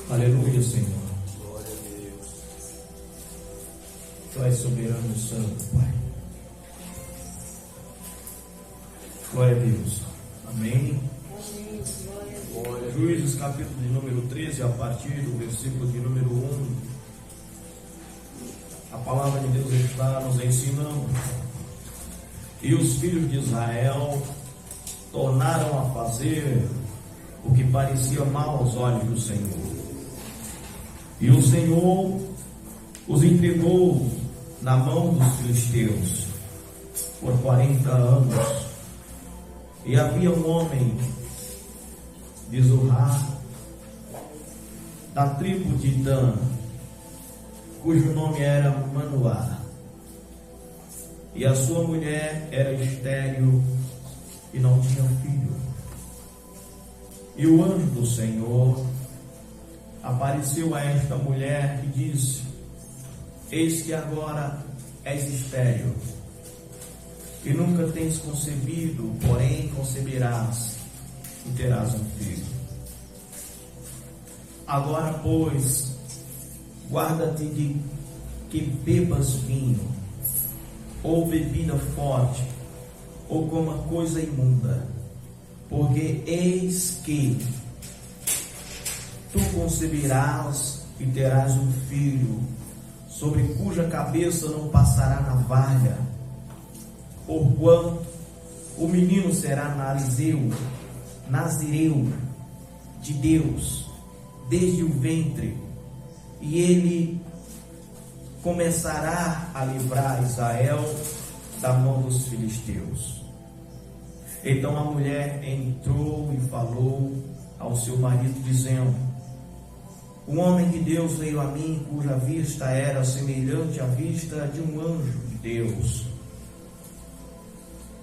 Aleluia, Senhor. Glória a Deus. Tu és soberano e santo, Pai. Glória a Deus. Amém. Glória. Juízes capítulo de número 13, a partir do versículo de número 1. A palavra de Deus está nos ensinando. E os filhos de Israel tornaram a fazer o que parecia mal aos olhos do Senhor. E o Senhor os entregou na mão dos filisteus por 40 anos. E havia um homem de Zorá, da tribo de Dan, cujo nome era Manoá. E a sua mulher era estéril e não tinha filho. E o anjo do Senhor apareceu a esta mulher e disse: eis que agora és estéril e nunca tens concebido, porém conceberás e terás um filho. Agora, pois, guarda-te de que bebas vinho, ou bebida forte, ou coma coisa imunda, porque eis que tu conceberás e terás um filho, sobre cuja cabeça não passará navalha, porquanto o menino será nazireu de Deus desde o ventre, e ele começará a livrar Israel da mão dos filisteus. Então a mulher entrou e falou ao seu marido, dizendo: um homem de Deus veio a mim, cuja vista era semelhante à vista de um anjo de Deus,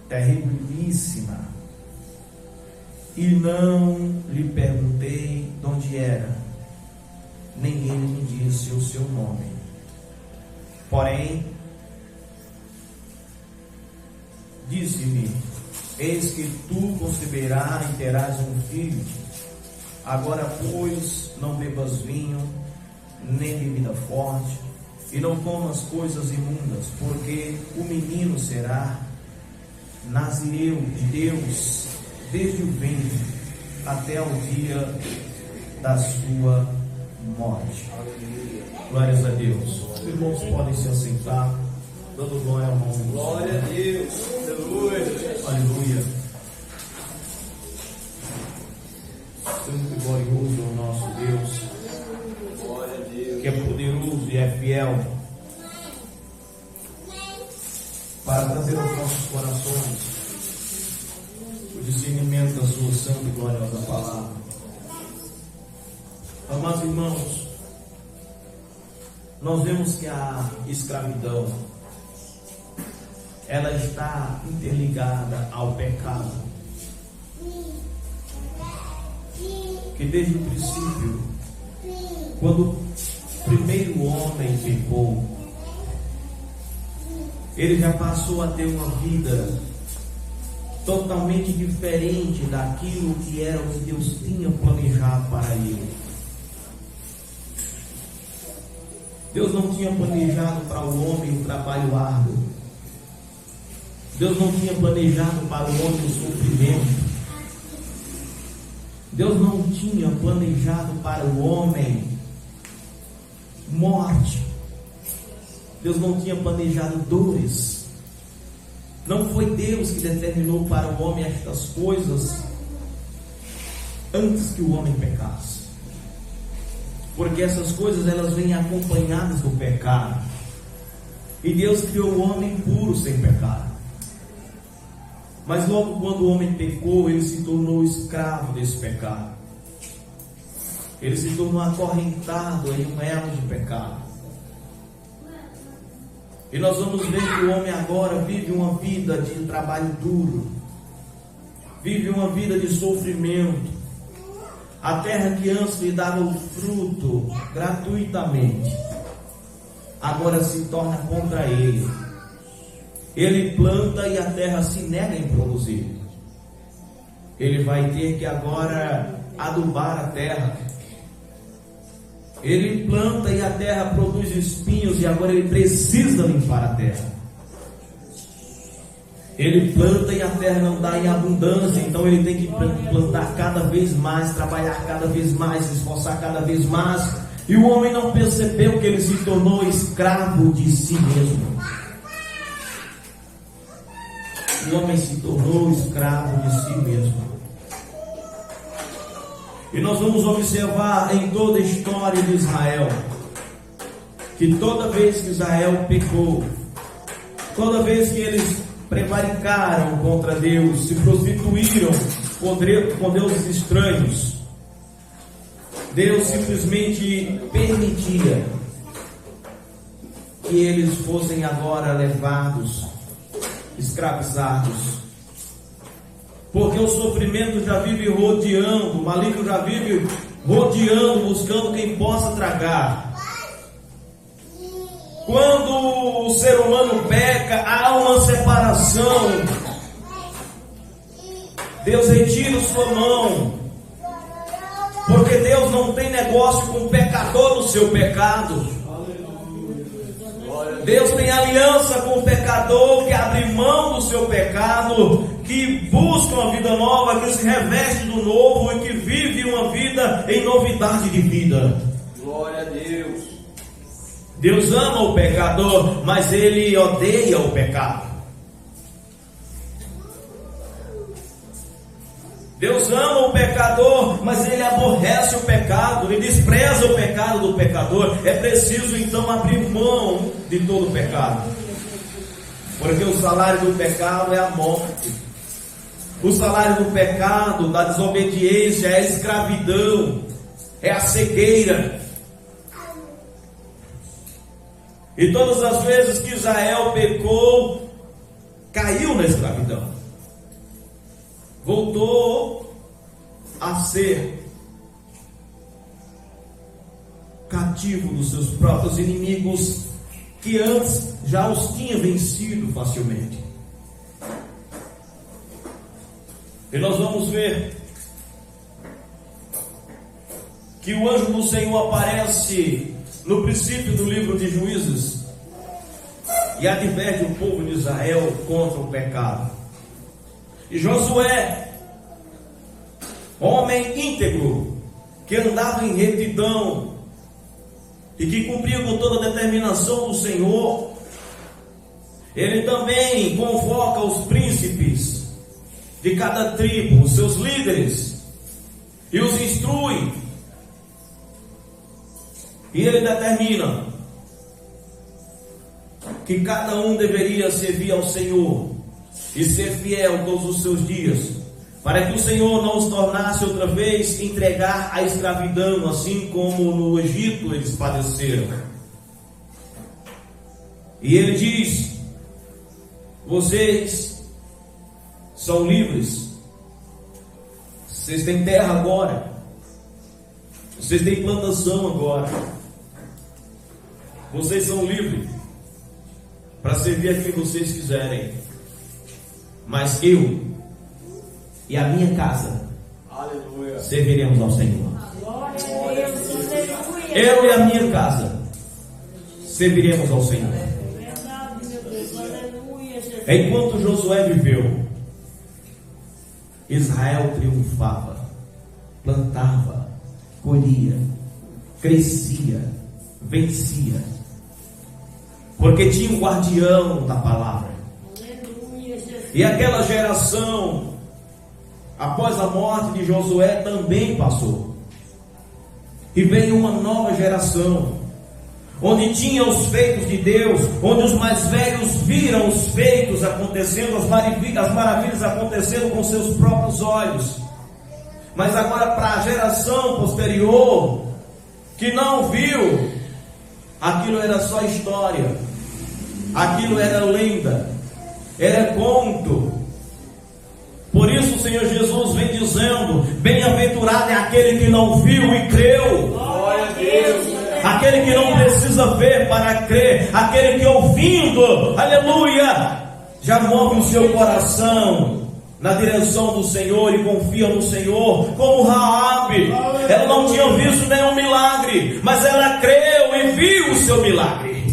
terribilíssima. E não lhe perguntei de onde era, nem ele me disse o seu nome. Porém, disse-me: eis que tu conceberás e terás um filho. Agora, pois, não bebas vinho, nem bebida forte, e não comas coisas imundas, porque o menino será nazireu de Deus desde o ventre até o dia da sua morte. Glórias a Deus. Os irmãos podem se assentar, dando glória ao nome de Deus. Glória a Deus. Aleluia. Aleluia. Santo e glorioso é o nosso Deus, glória a Deus, que é poderoso e é fiel para trazer aos nossos corações o discernimento da sua santa e gloriosa palavra. Amados irmãos, nós vemos que a escravidão, ela está interligada ao pecado, que desde o princípio, quando o primeiro homem pecou, ele já passou a ter uma vida totalmente diferente daquilo que era o que Deus tinha planejado para ele. Deus não tinha planejado para o homem um trabalho árduo. Deus não tinha planejado para o homem o sofrimento. Deus não tinha planejado para o homem morte. Deus não tinha planejado dores. Não foi Deus que determinou para o homem estas coisas antes que o homem pecasse. Porque essas coisas, elas vêm acompanhadas do pecado. E Deus criou o homem puro, sem pecado. Mas logo quando o homem pecou, ele se tornou escravo desse pecado. Ele se tornou acorrentado em um elo de pecado. E nós vamos ver que o homem agora vive uma vida de trabalho duro, vive uma vida de sofrimento. A terra que antes lhe dava o fruto gratuitamente, agora se torna contra ele. Ele planta e a terra se nega em produzir. Ele vai ter que agora adubar a terra. Ele planta e a terra produz espinhos, e agora ele precisa limpar a terra. Ele planta e a terra não dá em abundância, então ele tem que plantar cada vez mais, trabalhar cada vez mais, se esforçar cada vez mais. E o homem não percebeu que ele se tornou escravo de si mesmo. O homem se tornou escravo de si mesmo. E nós vamos observar em toda a história de Israel, que toda vez que Israel pecou, toda vez que eles prevaricaram contra Deus, se prostituíram com deuses estranhos, Deus simplesmente permitia que eles fossem agora levados, escravizados. Porque o sofrimento já vive rodeando, o maligno já vive rodeando, buscando quem possa tragar. Quando o ser humano peca, há uma separação. Deus retira sua mão, porque Deus não tem negócio com o pecador no seu pecado. Deus tem aliança com o pecador que abre mão do seu pecado, que busca uma vida nova, que se reveste do novo e que vive uma vida em novidade de vida. Glória a Deus. Deus ama o pecador, mas Ele odeia o pecado. Deus ama o pecador, mas Ele aborrece o pecado, Ele despreza o pecado do pecador. É preciso então abrir mão de todo o pecado, porque o salário do pecado é a morte. O salário do pecado, da desobediência, é a escravidão, é a cegueira. E todas as vezes que Israel pecou, caiu na escravidão, voltou a ser cativo dos seus próprios inimigos, que antes já os tinha vencido facilmente. E nós vamos ver que o anjo do Senhor aparece no princípio do livro de Juízes e adverte o povo de Israel contra o pecado. E Josué, homem íntegro, que andava em retidão e que cumpria com toda a determinação do Senhor, ele também convoca os príncipes de cada tribo, os seus líderes, e os instrui. E ele determina que cada um deveria servir ao Senhor e ser fiel todos os seus dias, para que o Senhor não os tornasse outra vez entregar à escravidão, assim como no Egito eles padeceram. E ele diz: vocês são livres, vocês têm terra agora, vocês têm plantação agora, vocês são livres para servir a quem vocês quiserem, mas eu e a minha casa, aleluia, serviremos ao Senhor. Glória a Deus, aleluia. Eu e a minha casa serviremos ao Senhor. Verdade, meu Deus, aleluia. Enquanto Josué viveu, Israel triunfava, plantava, colhia, crescia, vencia, porque tinha um guardião da palavra. E aquela geração, após a morte de Josué, também passou, e veio uma nova geração, onde tinha os feitos de Deus, onde os mais velhos viram os feitos acontecendo, as maravilhas acontecendo com seus próprios olhos. Mas agora, para a geração posterior, que não viu, aquilo era só história, aquilo era lenda, era conto. Por isso o Senhor Jesus vem dizendo: bem-aventurado é aquele que não viu e creu. Glória a Deus. Aquele que não precisa ver para crer, aquele que ouvindo, aleluia, já move o seu coração na direção do Senhor e confiam no Senhor, como Raabe. Ela não tinha visto nenhum milagre, mas ela creu e viu o seu milagre.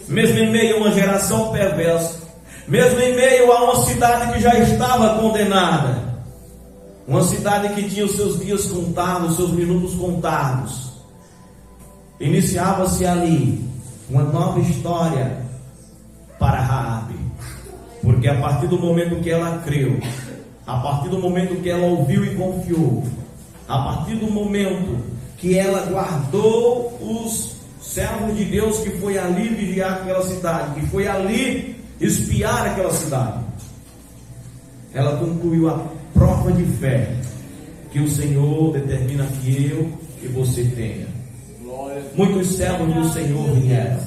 Mesmo em meio a uma geração perversa, mesmo em meio a uma cidade que já estava condenada, uma cidade que tinha os seus dias contados, os seus minutos contados, iniciava-se ali uma nova história para Raabe, porque a partir do momento que ela creu, a partir do momento que ela ouviu e confiou, a partir do momento que ela guardou os servos de Deus que foi ali vigiar aquela cidade, que foi ali espiar aquela cidade, ela concluiu a prova de fé que o Senhor determina que eu e você tenha. Muitos servos do Senhor vieram,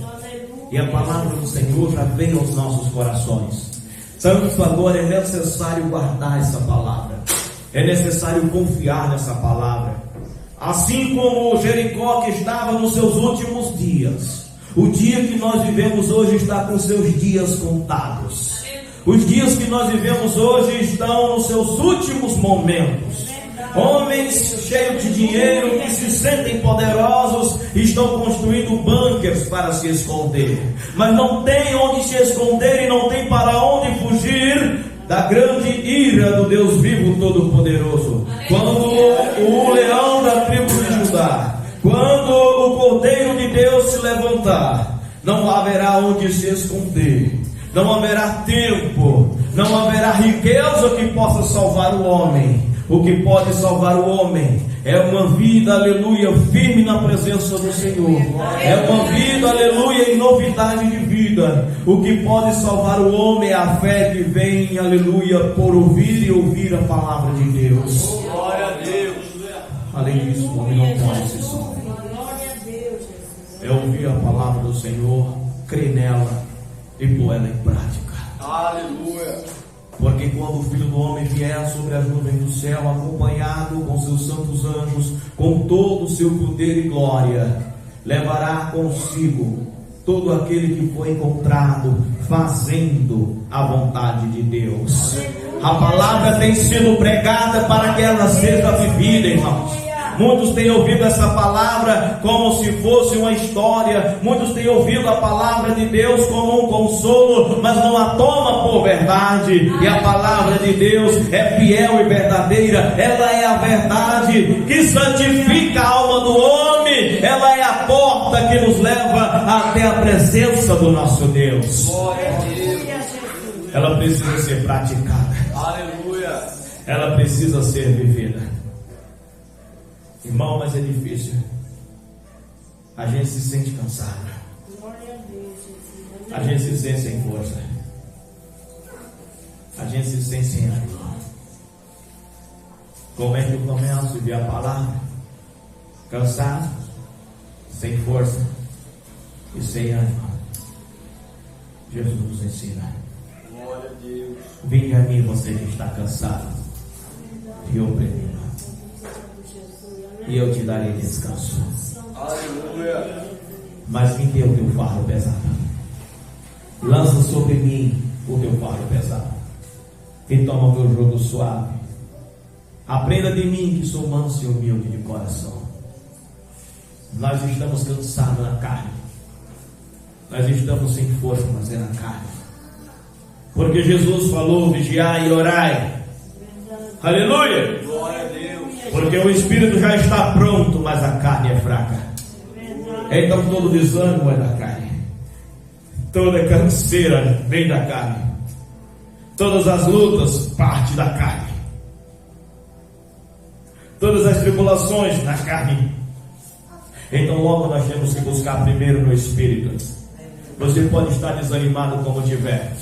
e a palavra do Senhor já veio aos nossos corações. Santos, agora é necessário guardar essa palavra, é necessário confiar nessa palavra. Assim como Jericó, que estava nos seus últimos dias, o dia que nós vivemos hoje está com seus dias contados. Os dias que nós vivemos hoje estão nos seus últimos momentos. Homens cheios de dinheiro, que se sentem poderosos, estão construindo bunkers para se esconder, mas não tem onde se esconder e não tem para onde fugir da grande ira do Deus vivo todo-poderoso. Quando o leão da tribo de Judá, quando o Cordeiro de Deus se levantar, não haverá onde se esconder, não haverá tempo, não haverá riqueza que possa salvar o homem. O que pode salvar o homem é uma vida, aleluia, firme na presença do Senhor. É uma vida, aleluia, em novidade de vida. O que pode salvar o homem é a fé que vem, aleluia, por ouvir e ouvir a palavra de Deus. Glória a Deus. Além disso, o homem não pode se salvar. É ouvir a palavra do Senhor, crer nela e pôr ela em prática. Aleluia. Porque quando o Filho do Homem vier sobre as nuvens do céu, acompanhado com seus santos anjos, com todo o seu poder e glória, levará consigo todo aquele que foi encontrado fazendo a vontade de Deus. A palavra tem sido pregada para que ela seja vivida, irmãos. Muitos têm ouvido essa palavra como se fosse uma história. Muitos têm ouvido a palavra de Deus como um consolo, mas não a toma por verdade. E a palavra de Deus é fiel e verdadeira. Ela é a verdade que santifica a alma do homem. Ela é a porta que nos leva até a presença do nosso Deus. Ela precisa ser praticada. Aleluia. Ela precisa ser vivida. Irmão, mas é difícil. A gente se sente cansado. A gente se sente sem força. A gente se sente sem ânimo. Como é que eu começo a ouvir a palavra? Cansado, sem força e sem ânimo. Jesus nos ensina. Glória a Deus. Vinde a mim, você que está cansado e oprimido, e eu te darei descanso. Aleluia. Mas me dê o teu fardo pesado. Lança sobre mim o teu fardo pesado e toma o meu jugo suave. Aprenda de mim, que sou manso e humilde de coração. Nós estamos cansados na carne. Nós estamos sem força, mas é na carne. Porque Jesus falou: vigiai e orai. Aleluia. Glória a Deus. Porque o espírito já está pronto, mas a carne é fraca. Então todo desânimo é da carne. Toda canseira vem da carne. Todas as lutas parte da carne. Todas as tribulações na carne. Então logo nós temos que buscar primeiro no espírito. Você pode estar desanimado como tiver.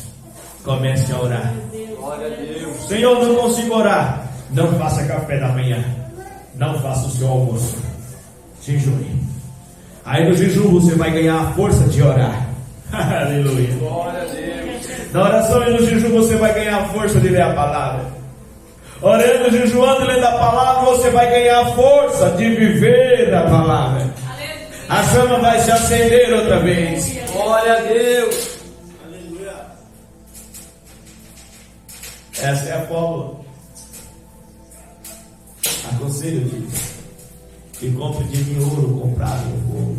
Comece a orar. Glória a Deus. Senhor, não consigo orar. Não faça café da manhã. Não faça o seu almoço. Jejue. Aí no jejum você vai ganhar a força de orar. Aleluia. Glória a Deus. Na oração e no jejum você vai ganhar a força de ler a palavra. Orando, jejuando e lendo a palavra, você vai ganhar a força de viver a palavra. A chama vai se acender outra vez. Glória a Deus. Aleluia. Essa é a fórmula. Aconselho-te que compre de mim ouro comprado no fogo,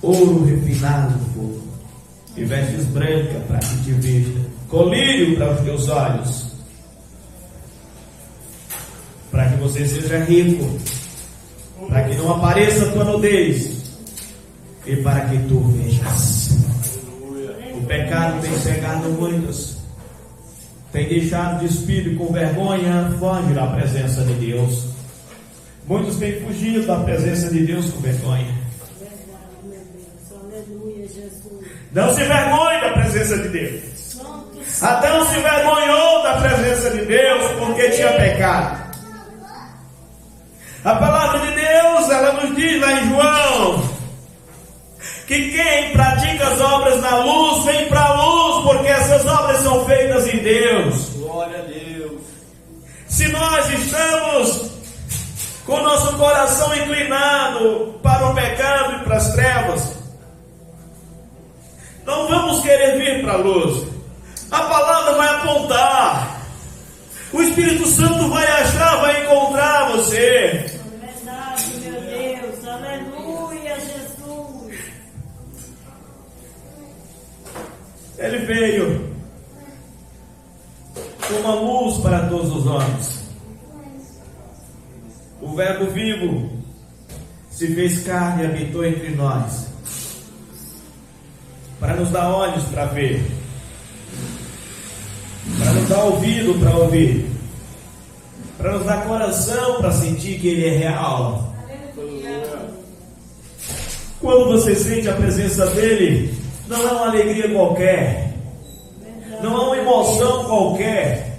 ouro refinado no fogo, e vestes branca para que te vista, colírio para os teus olhos, para que você seja rico, para que não apareça a tua nudez, e para que tu vejas. O pecado tem cegado muitos, tem deixado de espírito com vergonha, foge da presença de Deus. Muitos têm fugido da presença de Deus com vergonha. Não se vergonhe da presença de Deus. Adão se vergonhou da presença de Deus porque tinha pecado. A palavra de Deus, ela nos diz lá em João, que quem pratica as obras na luz, vem para a luz, porque essas obras são feitas em Deus. Glória a Deus. Se nós estamos com o nosso coração inclinado para o pecado e para as trevas, não vamos querer vir para a luz. A palavra vai apontar, o Espírito Santo vai achar, vai encontrar você. Verdade, meu Deus, aleluia, Jesus. Ele veio como uma luz para todos os homens. O Verbo vivo se fez carne e habitou entre nós, para nos dar olhos para ver, para nos dar ouvido para ouvir, para nos dar coração para sentir que Ele é real. Quando você sente a presença dEle, não é uma alegria qualquer, não é uma emoção qualquer.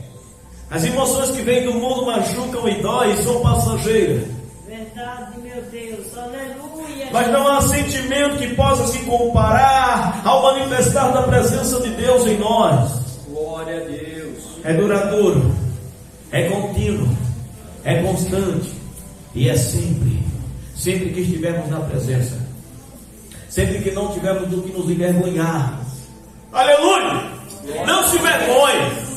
As emoções que vêm do mundo machucam e dói, são passageiras. Verdade, meu Deus, aleluia. Mas não há sentimento que possa se comparar ao manifestar da presença de Deus em nós. Glória a Deus. É duradouro, é contínuo, é constante e é sempre que estivermos na presença, sempre que não tivermos do que nos envergonhar. Aleluia! Não se vergonhe.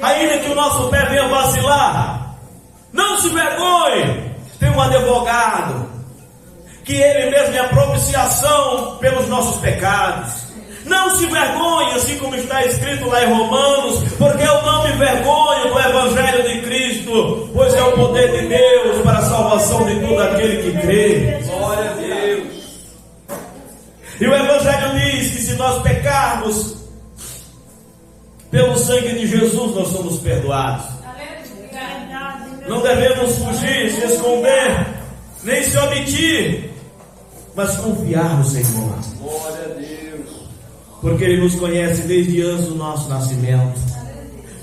Ainda que o nosso pé venha vacilar, não se vergonhe. Tem um advogado, que ele mesmo é a propiciação pelos nossos pecados. Não se vergonhe, assim como está escrito lá em Romanos, porque eu não me vergonho do Evangelho de Cristo, pois é o poder de Deus para a salvação de todo aquele que crê. Glória a Deus. E o Evangelho diz que se nós pecarmos, pelo sangue de Jesus nós somos perdoados. Não devemos fugir, se esconder, nem se omitir, mas confiar no Senhor. Glória a Deus. Porque Ele nos conhece desde antes do nosso nascimento.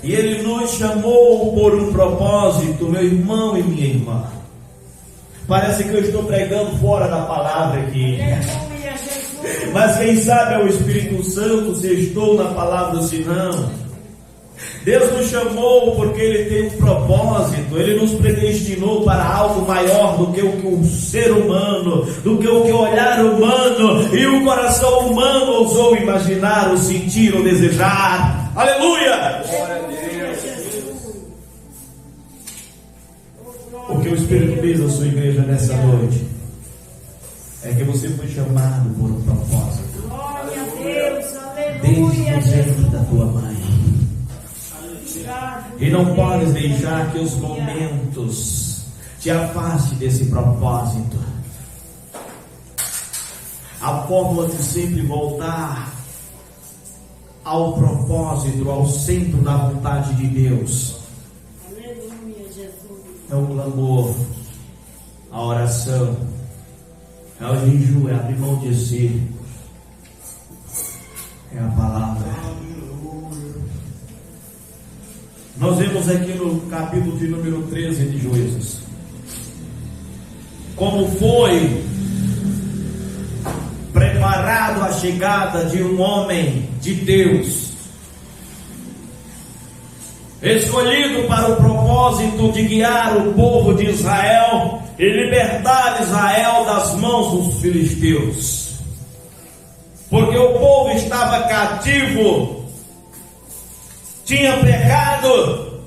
E Ele nos chamou por um propósito, meu irmão e minha irmã. Parece que eu estou pregando fora da palavra aqui. Mas quem sabe é o Espírito Santo, se estou na palavra ou se não. Deus nos chamou porque Ele tem um propósito. Ele nos predestinou para algo maior do que o ser humano, do que o olhar humano e o coração humano ousou imaginar, ou sentir, ou desejar. Aleluia! Glória a Deus. O que o Espírito diz à sua igreja nessa noite é que você foi chamado por um propósito. Glória a Deus, Desde aleluia, o ventre Jesus. da tua mãe. E não podes deixar que os momentos te afastem desse propósito. A fórmula de sempre voltar ao propósito, ao centro da vontade de Deus, Aleluia, Jesus. é o clamor, a oração, é o jejum, é abrir mão de si, é a palavra. Nós vemos aqui no capítulo de número 13 de Juízes como foi preparado a chegada de um homem de Deus, escolhido para o propósito de guiar o povo de Israel e libertar Israel das mãos dos filisteus, porque o povo estava cativo tinha pecado,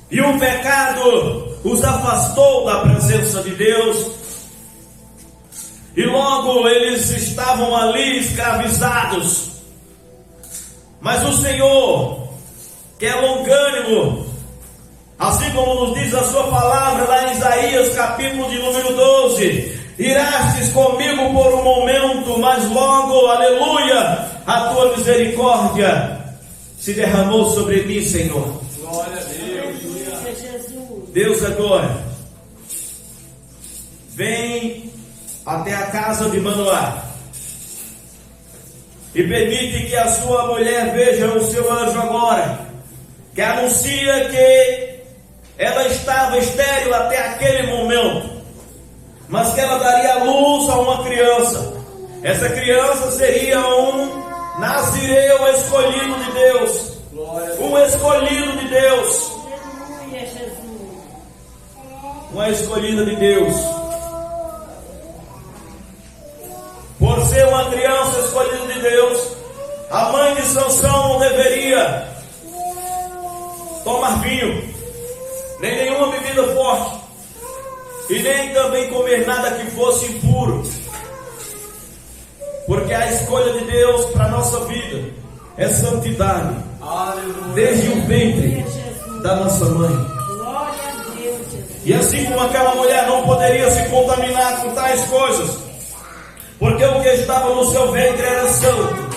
e o pecado os afastou da presença de Deus, e logo eles estavam ali escravizados. Mas o Senhor, que é longânimo, assim como nos diz a sua palavra lá em Isaías capítulo de número 12, irastes comigo por um momento, mas logo, aleluia, a tua misericórdia se derramou sobre mim, Senhor. Glória a Deus. Aleluia, Jesus. Deus agora vem até a casa de Manoá e permite que a sua mulher veja o seu anjo agora, que anuncia que ela estava estéril até aquele momento, mas que ela daria luz a uma criança. Essa criança seria um nazireu escolhido de Deus, um escolhido de Deus, Aleluia, Jesus. uma escolhida de Deus. Por ser uma criança escolhida de Deus, a mãe de Sansão não deveria tomar vinho, nem nenhuma bebida forte, e nem também comer nada que fosse impuro, porque a escolha de Deus para a nossa vida é santidade, desde o ventre da nossa mãe. Glória a Deus, Jesus. E assim como aquela mulher não poderia se contaminar com tais coisas, porque o que estava no seu ventre era santo.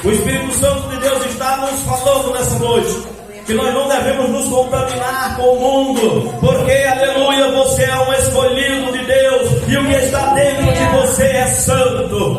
O Espírito Santo de Deus está nos falando nessa noite que nós não devemos nos contaminar com o mundo, porque, aleluia, você é um escolhido de Deus, e o que está dentro de você é santo.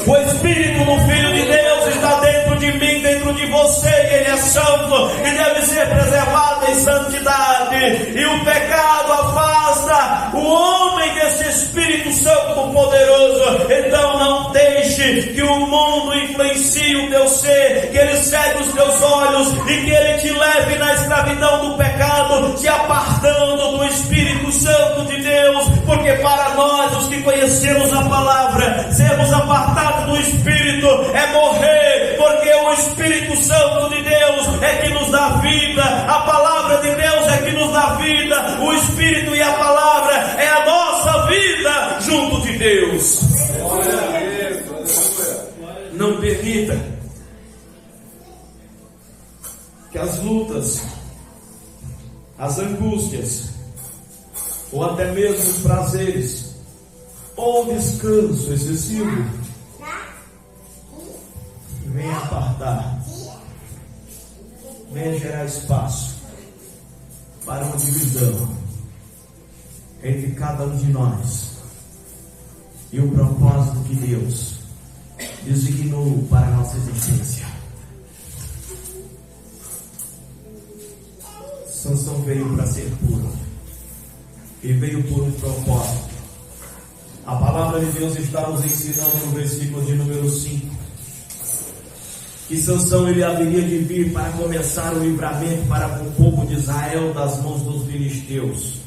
O Espírito do Filho de Deus está dentro de mim, dentro de você, e ele é santo e deve ser preservado em santidade. E o pecado afasta o homem desse Espírito Santo poderoso. Então não deixe que o mundo influencie o teu ser, que ele cegue os teus olhos e que ele te leve na escravidão do pecado, te apartando do Espírito Santo de Deus. Porque para nós, os que conhecemos a palavra, sermos apartados do Espírito é morrer, porque o Espírito Santo de Deus é que nos dá vida, a palavra de Deus é que nos dá vida, o Espírito e a palavra é a nossa vida junto de Deus. Glória a Deus. Aleluia. Não permita que as lutas, as angústias, ou até mesmo os prazeres, ou o descanso excessivo, venha apartar, venha gerar espaço para uma divisão entre cada um de nós e o propósito que Deus designou para a nossa existência. Sansão veio para ser puro e veio por um propósito. A palavra de Deus está nos ensinando no versículo de número 5 que Sansão ele haveria de vir para começar o livramento para com o povo de Israel das mãos dos filisteus.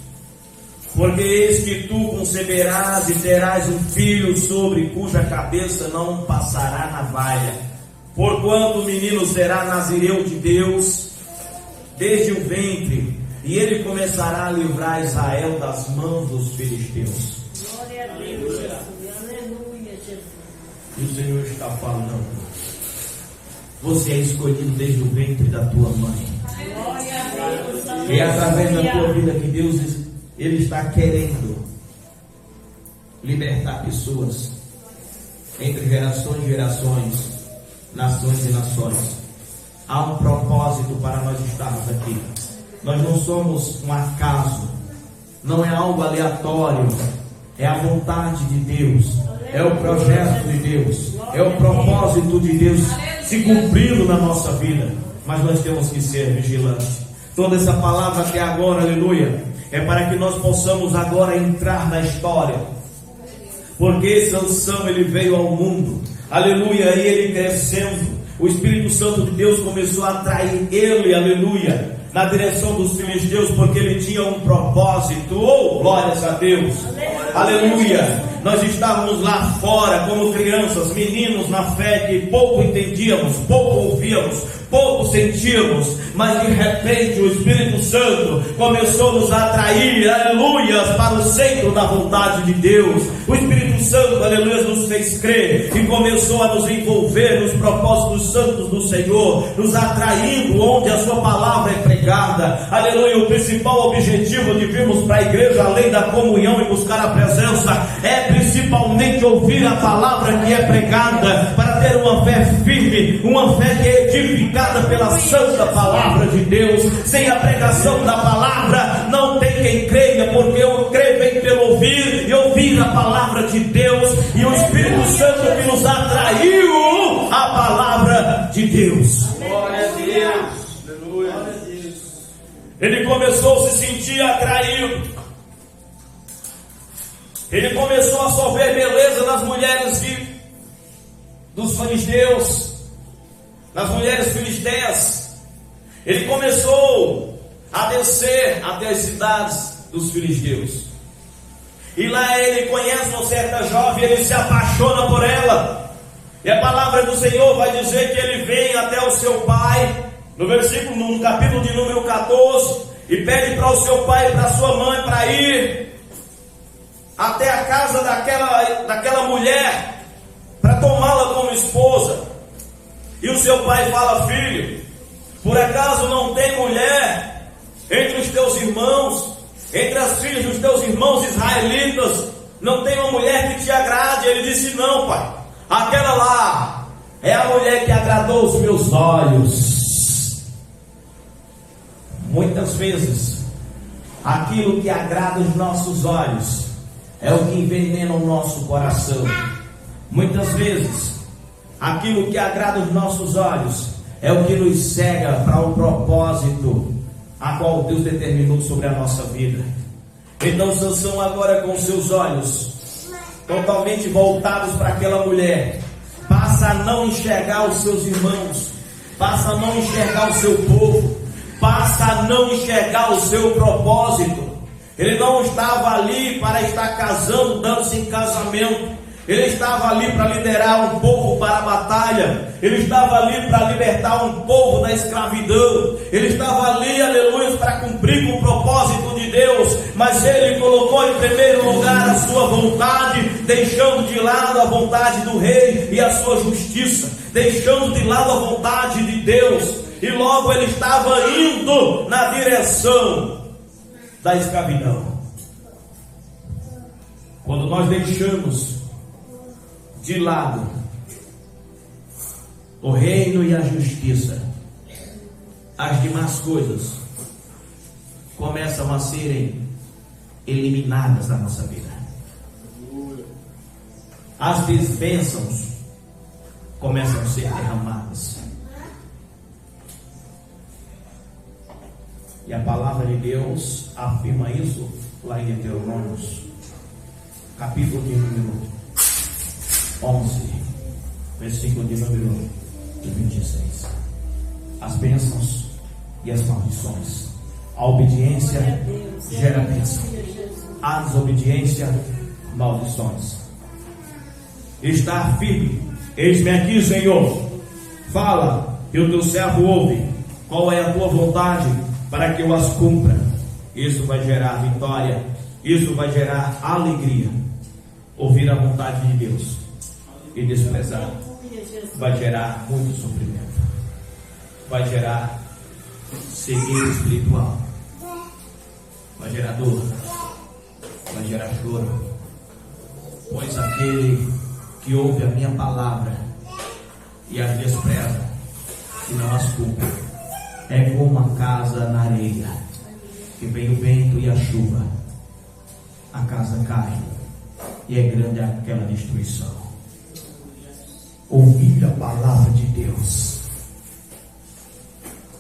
Porque eis que tu conceberás e terás um filho sobre cuja cabeça não passará navalha, porquanto o menino será nazireu de Deus desde o ventre, e ele começará a livrar Israel das mãos dos filisteus. Glória a Deus, Jesus. Aleluia, Jesus. E o Senhor está falando: você é escolhido desde o ventre da tua mãe. Glória a Deus. E é através da tua Aleluia. vida que Deus ele está querendo libertar pessoas entre gerações e gerações, nações e nações. Há um propósito para nós estarmos aqui. Nós não somos um acaso, não é algo aleatório, é a vontade de Deus, é o projeto de Deus, é o propósito de Deus se cumprindo na nossa vida. Mas nós temos que ser vigilantes. Toda essa palavra até agora, aleluia, é para que nós possamos agora entrar na história. Porque Sansão ele veio ao mundo, aleluia, e ele crescendo, o Espírito Santo de Deus começou a atrair ele, aleluia, na direção dos filisteus, porque ele tinha um propósito. Oh, glórias a Deus, aleluia. Nós estávamos lá fora como crianças, meninos na fé, que pouco entendíamos, pouco ouvíamos, pouco sentíamos, mas de repente o Espírito Santo começou a nos atrair, aleluias, para o centro da vontade de Deus. O Espírito Santo, aleluia, nos fez crer e começou a nos envolver nos propósitos santos do Senhor, nos atraindo onde a sua palavra é pregada, aleluia. O principal objetivo de virmos para a igreja, além da comunhão e buscar a presença, é principalmente ouvir a palavra que é pregada, para ter uma fé firme, uma fé que é edificada pela santa palavra de Deus. Sem a pregação da palavra não tem quem creia, porque o crer vem pelo ouvir e ouvir a palavra de Deus, e o Espírito Santo que nos atraiu a palavra de Deus. Glória a Deus. Aleluia. Ele começou a se sentir atraído. Ele começou a só ver beleza nas mulheres dos filisteus, nas mulheres filisteias. Ele começou a descer até as cidades dos filisteus, e lá ele conhece uma certa jovem, ele se apaixona por ela, e a palavra do Senhor vai dizer que ele vem até o seu pai, no capítulo de número 14, e pede para o seu pai e para a sua mãe para ir até a casa daquela mulher, para tomá-la como esposa. E o seu pai fala: filho, por acaso não tem mulher entre os teus irmãos, entre as filhas dos teus irmãos israelitas, não tem uma mulher que te agrade? Ele disse: não, pai, aquela lá é a mulher que agradou os meus olhos. Muitas vezes aquilo que agrada os nossos olhos é o que envenena o nosso coração. Muitas vezes aquilo que agrada os nossos olhos é o que nos cega para o propósito a qual Deus determinou sobre a nossa vida. Então Sansão, agora com seus olhos totalmente voltados para aquela mulher, passa a não enxergar os seus irmãos, passa a não enxergar o seu povo, passa a não enxergar o seu propósito. Ele não estava ali para estar casando, dando-se em casamento. Ele estava ali para liderar um povo para a batalha. Ele estava ali para libertar um povo da escravidão. Ele estava ali, aleluia, para cumprir com o propósito de Deus. Mas ele colocou em primeiro lugar a sua vontade, deixando de lado a vontade do rei e a sua justiça, deixando de lado a vontade de Deus. E logo ele estava indo na direção da escravidão. Quando nós deixamos de lado o reino e a justiça, as demais coisas começam a serem eliminadas da nossa vida. As bênçãos começam a ser derramadas. E a palavra de Deus afirma isso lá em Deuteronômio, capítulo de número 11, versículo de número 26. As bênçãos e as maldições. A obediência gera bênção, a desobediência, maldições. Está firme. Eis-me aqui, Senhor. Fala, e o teu servo ouve. Qual é a tua vontade, para que eu as cumpra? Isso vai gerar vitória, isso vai gerar alegria. Ouvir a vontade de Deus e desprezar vai gerar muito sofrimento, vai gerar cegueira espiritual, vai gerar dor, vai gerar choro. Pois aquele que ouve a minha palavra e as despreza e não as cumpre é como uma casa na areia, que vem o vento e a chuva, a casa cai e é grande aquela destruição. Ouvir a palavra de Deus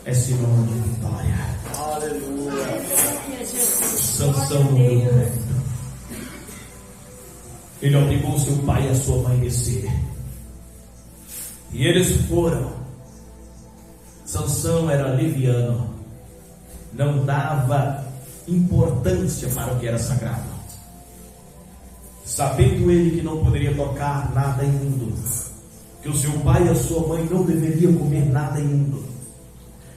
é sinônimo de vitória. Aleluia. Sansão não deu crédito. Ele obrigou seu pai e a sua mãe a descer, e eles foram. Sansão era liviano, não dava importância para o que era sagrado, sabendo ele que não poderia tocar nada imundo, que o seu pai e a sua mãe não deveriam comer nada imundo.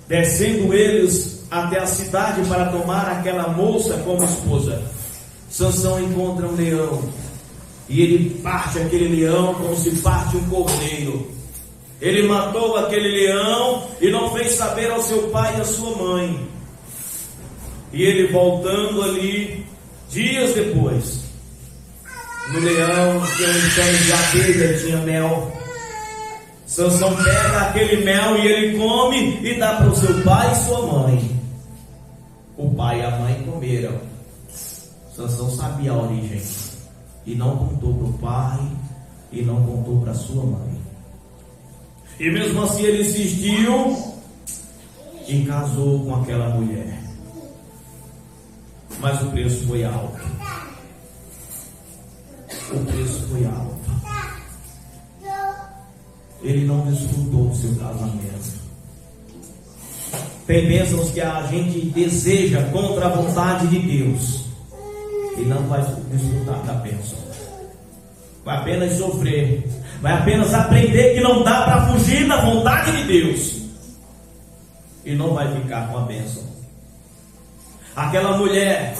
Descendo eles até a cidade para tomar aquela moça como esposa, Sansão encontra um leão, e ele parte aquele leão como se parte um cordeiro. Ele matou aquele leão e não fez saber ao seu pai e à sua mãe. E ele voltando ali, dias depois, no leão tinha um enxame de abelha, tinha mel. Sansão pega aquele mel e ele come e dá para o seu pai e sua mãe. O pai e a mãe comeram. Sansão sabia a origem e não contou para o pai e não contou para sua mãe. E mesmo assim ele insistiu e casou com aquela mulher. Mas o preço foi alto. O preço foi alto. Ele não desfrutou do seu casamento. Tem bênçãos que a gente deseja contra a vontade de Deus e não vai desfrutar da bênção. Vai apenas sofrer. Vai apenas aprender que não dá para fugir da vontade de Deus e não vai ficar com a bênção. Aquela mulher,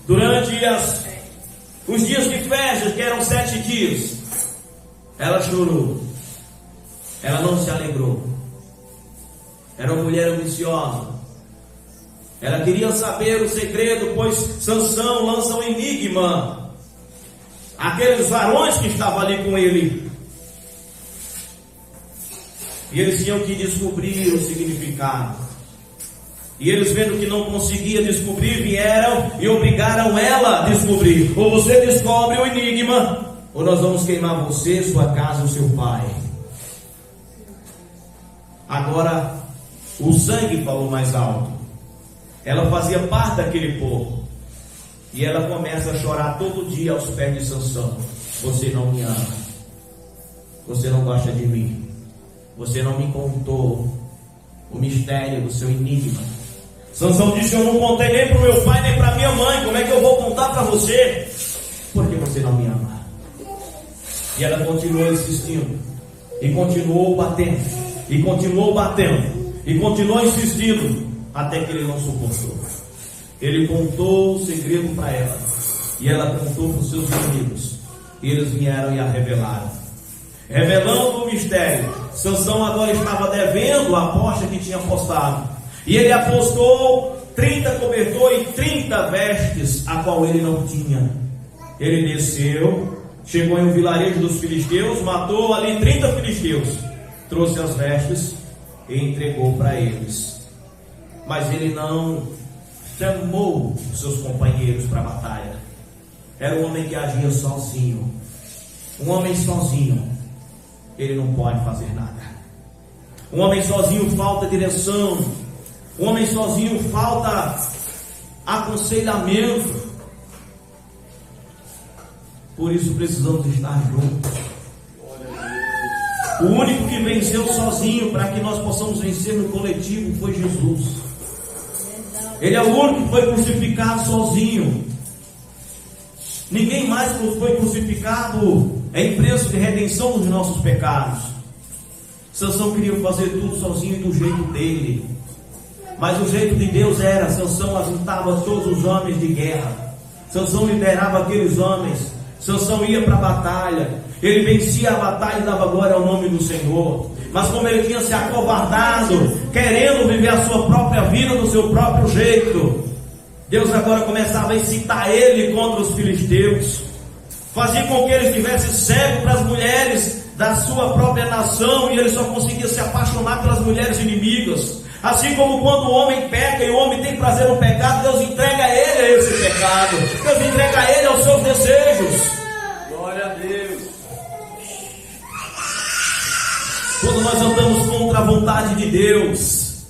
durante os dias de festa, que eram 7 dias, ela chorou, ela não se alegrou. Era uma mulher ambiciosa. Ela queria saber o segredo, pois Sansão lança um enigma àqueles varões que estavam ali com ele. E eles tinham que descobrir o significado. E eles, vendo que não conseguia descobrir, vieram e obrigaram ela a descobrir. Ou você descobre o enigma, ou nós vamos queimar você, sua casa e o seu pai. Agora, o sangue falou mais alto. Ela fazia parte daquele povo. E ela começa a chorar todo dia aos pés de Sansão. Você não me ama. Você não gosta de mim. Você não me contou o mistério do seu enigma. Sansão disse: eu não contei nem para o meu pai, nem para minha mãe. Como é que eu vou contar para você? Porque você não me ama. E ela continuou insistindo. E continuou batendo. E continuou batendo. E continuou insistindo. Até que ele não suportou. Ele contou o segredo para ela. E ela contou para os seus amigos. E eles vieram e a revelaram. Revelando o mistério, Sansão agora estava devendo a aposta que tinha apostado. E ele apostou 30 cobertores e 30 vestes, a qual ele não tinha. Ele desceu, chegou em um vilarejo dos filisteus, matou ali 30 filisteus, trouxe as vestes e entregou para eles. Mas ele não chamou os seus companheiros para a batalha. Era um homem que agia sozinho. Um homem sozinho, ele não pode fazer nada. Um homem sozinho falta direção. Um homem sozinho falta aconselhamento. Por isso precisamos estar juntos. O único que venceu sozinho para que nós possamos vencer no coletivo foi Jesus. Ele é o único que foi crucificado sozinho. Ninguém mais foi crucificado em preço de redenção dos nossos pecados. Sansão queria fazer tudo sozinho e do jeito dele. Mas o jeito de Deus era: Sansão ajuntava todos os homens de guerra. Sansão liderava aqueles homens. Sansão ia para a batalha. Ele vencia a batalha e dava glória ao nome do Senhor. Mas como ele tinha se acovardado, querendo viver a sua própria vida do seu próprio jeito, Deus agora começava a incitar ele contra os filisteus. Fazia com que ele estivesse cego para as mulheres da sua própria nação, e ele só conseguia se apaixonar pelas mulheres inimigas. Assim como quando o homem peca e o homem tem prazer no pecado, Deus entrega a ele a esse pecado. Deus entrega a ele aos seus desejos. Glória a Deus. Quando nós andamos contra a vontade de Deus,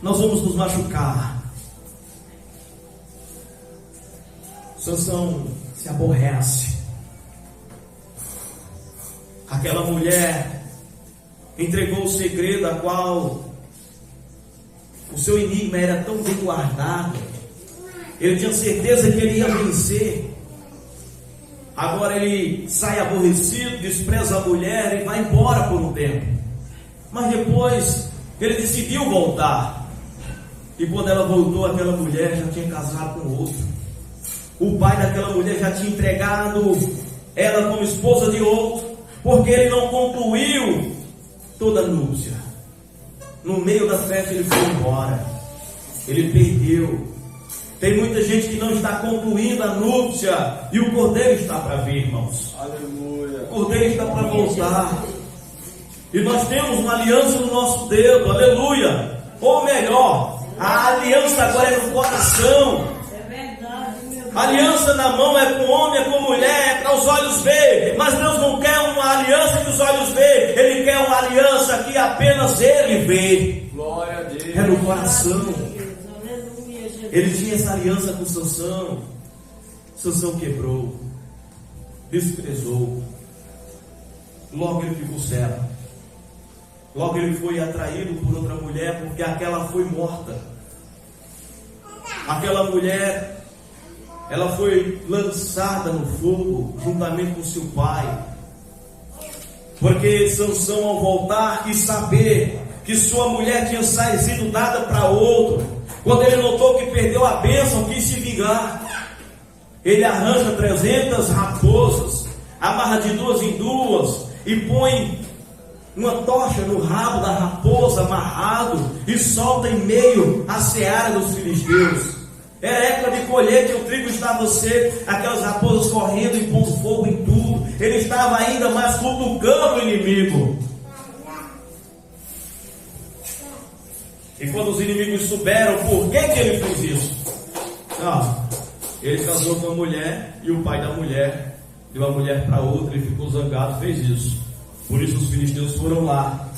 nós vamos nos machucar. Sansão se aborrece. Aquela mulher entregou o segredo a qual o seu enigma era tão bem guardado. Ele tinha certeza que ele ia vencer. Agora ele sai aborrecido, despreza a mulher e vai embora por um tempo. Mas depois Ele decidiu voltar. E quando ela voltou, aquela mulher já tinha casado com outro. O pai daquela mulher já tinha entregado ela como esposa de outro, porque ele não concluiu toda a núpcia. No meio da festa ele foi embora. Ele perdeu. Tem muita gente que não está concluindo a núpcia, e o cordeiro está para vir, irmãos. Aleluia. O cordeiro está para voltar. E nós temos uma aliança no nosso dedo, aleluia. Ou melhor, a aliança agora é no coração. É verdade, meu Deus. A aliança na mão é com homem, é com mulher, é para os olhos ver. Mas Deus não quer uma aliança que os olhos vê. Ele quer uma aliança que apenas Ele vê. Glória a Deus. É no coração. Aleluia, Jesus. Ele tinha essa aliança com Sansão. Sansão quebrou, desprezou. Logo ele ficou cego. Logo ele foi atraído por outra mulher, porque aquela foi morta. Aquela mulher, ela foi lançada no fogo juntamente com seu pai. Porque Sansão, ao voltar, quis saber que sua mulher tinha sido dada para outro. Quando ele notou que perdeu a bênção, quis se vingar. Ele arranja 300 raposas, amarra de 2 em 2 e põe uma tocha no rabo da raposa amarrado e solta em meio à seara dos filisteus. Era época de colheita, o trigo estava seco, aquelas raposas correndo e pondo fogo em tudo. Ele estava ainda mais cutucando o inimigo. E quando os inimigos souberam por que ele fez isso, ele casou com a mulher e o pai da mulher deu a mulher para outra e ficou zangado, fez isso. Por isso os filisteus foram lá,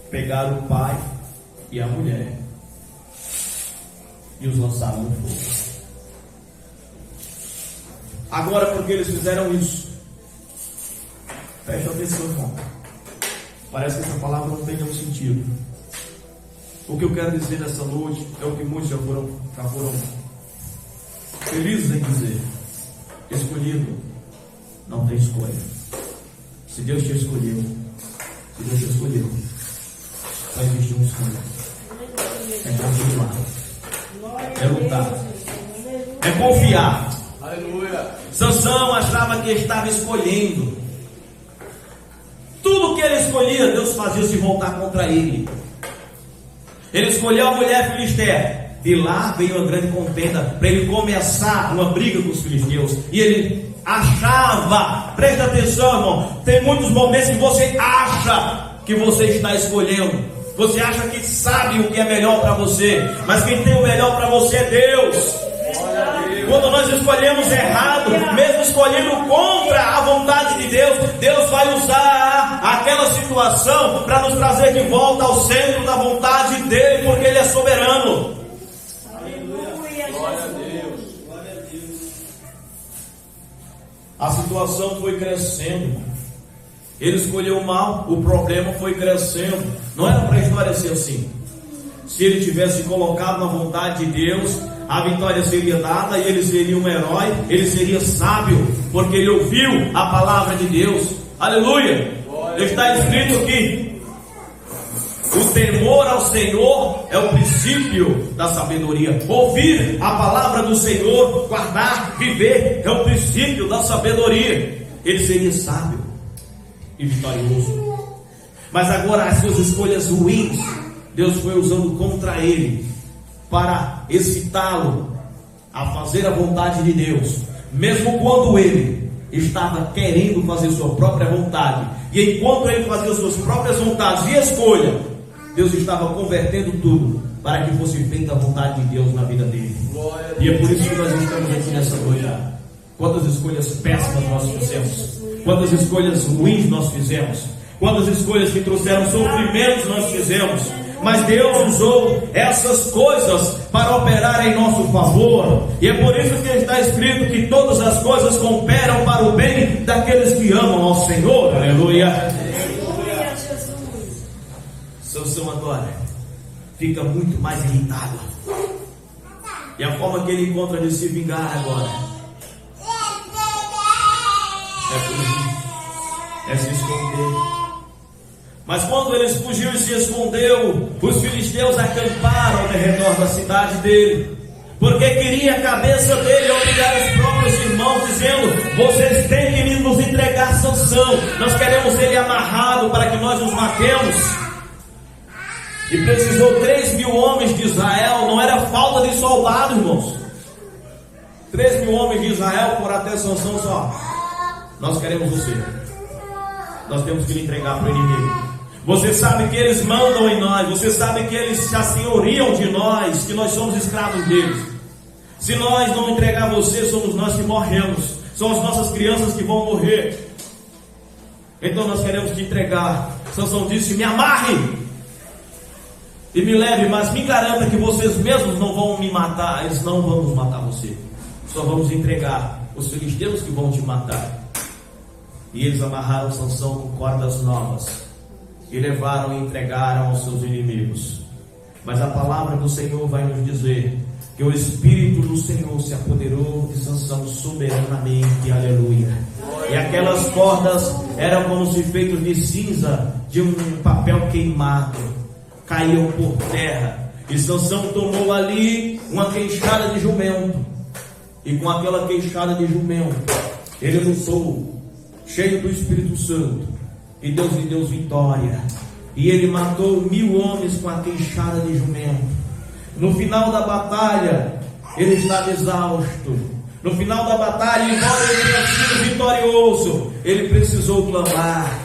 pegaram o pai e a mulher e os lançaram no fogo. Agora, porque eles fizeram isso, preste atenção, irmão. Parece que essa palavra não tem nenhum sentido. O que eu quero dizer nessa noite é o que muitos já foram felizes em dizer: escolhido não tem escolha. Se Deus te escolheu, só existe uma escolha: é continuar, é lutar, é confiar. Aleluia. Sansão achava que estava escolhendo. Tudo que ele escolhia, Deus fazia se voltar contra ele. Ele escolheu a mulher filisteia. De lá veio uma grande contenda para ele começar uma briga com os filisteus. E ele achava, presta atenção, irmão, tem muitos momentos que você acha que você está escolhendo. Você acha que sabe o que é melhor para você, mas quem tem o melhor para você é Deus. Quando nós escolhemos errado, mesmo escolhendo contra a vontade de Deus, Deus vai usar aquela situação para nos trazer de volta ao centro da vontade dele, porque Ele é soberano. Aleluia, Glória a Jesus. Deus. Glória a Deus. A situação foi crescendo. Ele escolheu mal, o problema foi crescendo. Não era para a história ser assim. Se ele tivesse colocado na vontade de Deus, a vitória seria dada e ele seria um herói, ele seria sábio, porque ele ouviu a palavra de Deus. Aleluia! Está escrito que o temor ao Senhor é o princípio da sabedoria. Ouvir a palavra do Senhor, guardar, viver, é o princípio da sabedoria. Ele seria sábio e vitorioso. Mas agora as suas escolhas ruins, Deus foi usando contra ele, para excitá-lo a fazer a vontade de Deus, mesmo quando ele estava querendo fazer sua própria vontade. E enquanto ele fazia suas próprias vontades e escolha, Deus estava convertendo tudo para que fosse feita a vontade de Deus na vida dele. E é por isso que nós estamos aqui nessa noite. Quantas escolhas péssimas nós fizemos, quantas escolhas ruins nós fizemos, quantas escolhas que trouxeram sofrimentos nós fizemos. Mas Deus usou essas coisas para operar em nosso favor. E é por isso que está escrito que todas as coisas cooperam para o bem daqueles que amam ao Senhor. Aleluia. Aleluia, Jesus. Sansão agora fica muito mais irritado. E a forma que ele encontra de se vingar agora é se esconder. Mas quando eles fugiu e se escondeu, os filisteus acamparam ao redor da cidade dele, porque queria a cabeça dele obrigar os próprios irmãos, dizendo: vocês têm que nos entregar Sansão, nós queremos ele amarrado para que nós nos matemos. E precisou 3.000 homens de Israel, não era falta de soldado, irmãos. 3.000 homens de Israel foram até Sansão só: nós queremos você, nós temos que lhe entregar para o inimigo. Você sabe que eles mandam em nós, você sabe que eles se assenhoriam de nós, que nós somos escravos deles. Se nós não entregar você, somos nós que morremos, são as nossas crianças que vão morrer. Então nós queremos te entregar. Sansão disse: me amarre e me leve, mas me garanta que vocês mesmos não vão me matar. Eles não vão nos matar você, só vamos entregar os filisteus que vão te matar. E eles amarraram Sansão com cordas novas e levaram e entregaram aos seus inimigos. Mas a palavra do Senhor vai nos dizer que o Espírito do Senhor se apoderou de Sansão soberanamente, aleluia. E aquelas cordas eram como se feitas de cinza, de um papel queimado, caíam por terra. E Sansão tomou ali uma queixada de jumento, e com aquela queixada de jumento ele lutou, cheio do Espírito Santo. E Deus lhe deu vitória, e ele matou 1.000 homens com a queixada de jumento. No final da batalha, ele estava exausto. No final da batalha, embora ele tenha sido vitorioso, ele precisou clamar.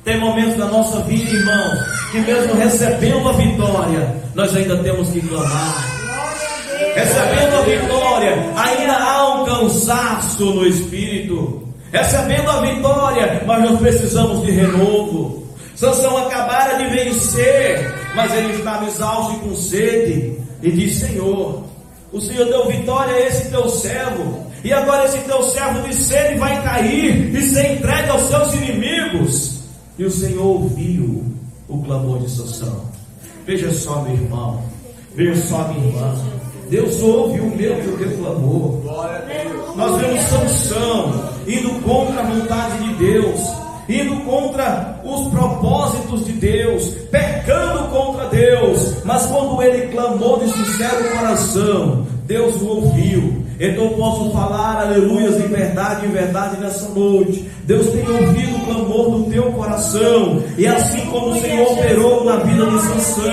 Tem momentos da nossa vida, irmãos, que mesmo recebendo a vitória, nós ainda temos que clamar. Recebendo a vitória, ainda há um cansaço no espírito. Recebendo a vitória, mas nós precisamos de renovo. Sansão acabara de vencer, mas ele estava exausto e com sede, e disse: Senhor, o Senhor deu vitória a esse teu servo, e agora esse teu servo de sede vai cair e ser entregue aos seus inimigos. E o Senhor ouviu o clamor de Sansão. Veja só, meu irmão, veja só, minha irmã, Deus ouve o meu e o teu clamor. Nós vemos Sansão indo contra a vontade de Deus, indo contra os propósitos de Deus, pecando contra Deus, mas quando ele clamou de sincero coração, Deus o ouviu. Então eu posso falar aleluias em verdade nessa noite. Deus tem ouvido o clamor do teu coração, e assim como o Senhor operou na vida de Sansão,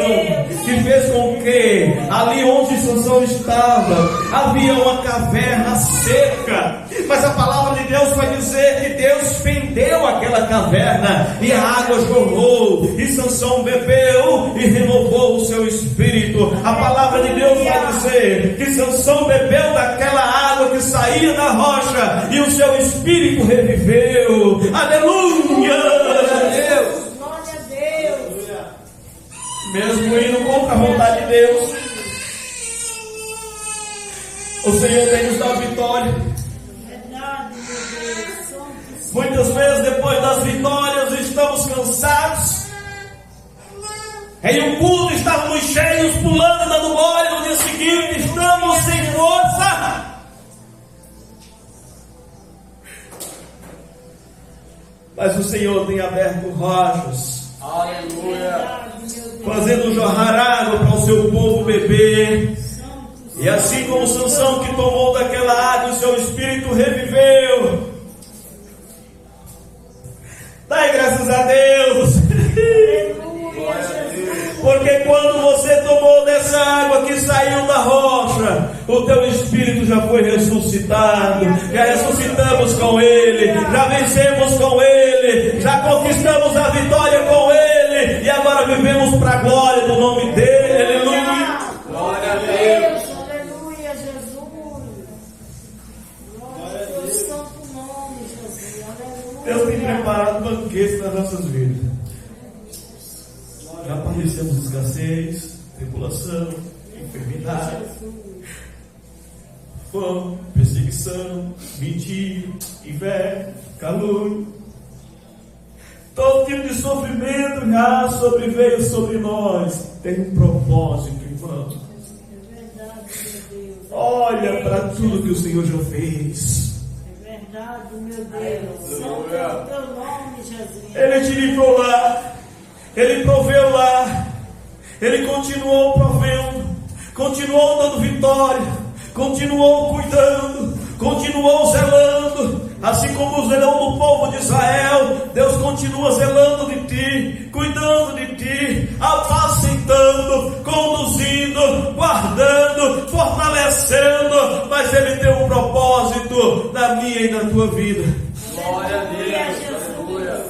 que fez com que ali onde Sansão estava havia uma caverna seca, mas a palavra de Deus vai dizer que Deus fendeu aquela caverna e a água jorrou, e Sansão bebeu e renovou o seu espírito. A palavra de Deus vai dizer que Sansão bebeu daquela água que saía da rocha e o seu espírito reviveu. Aleluia! Glória a Deus! Mesmo indo contra a vontade de Deus, o Senhor tem nos dado vitória. Verdade, meu Deus. Muitas vezes depois das vitórias estamos cansados. Em um culto estávamos cheios, pulando, dando glória. No dia seguinte estamos sem força. Mas o Senhor tem aberto rochas, Aleluia. fazendo jorrar água para o seu povo beber. E assim como Sansão, que tomou daquela água, o seu espírito reviveu. Dai graças a Deus. Porque quando você tomou dessa água que saiu da rocha, o teu espírito já foi ressuscitado. Já ressuscitamos com Ele, já vencemos com Ele, já conquistamos a vitória com Ele, e agora vivemos para a glória do nome dEle. Aleluia. Glória a Deus. Aleluia, Jesus. Glória ao teu santo nome, Jesus. Aleluia. Deus tem preparado banquetes nas nossas vidas. Já padecemos escassez, tribulação, enfermidade, fome, perseguição, mentira, inveja, calúnia. Todo tipo de sofrimento já sobreveio sobre nós. Tem um propósito, irmão. É verdade, meu Deus. Olha para tudo que o Senhor já fez. É verdade, meu Deus. Santo é o teu nome, Jesus. Ele te livrou lá. Ele proveu lá, Ele continuou provendo, continuou dando vitória, continuou cuidando, continuou zelando, assim como zelou do povo de Israel. Deus continua zelando de ti, cuidando de ti, apacentando, conduzindo, guardando, fortalecendo, mas Ele tem um propósito na minha e na tua vida. Glória a Deus. Aleluia.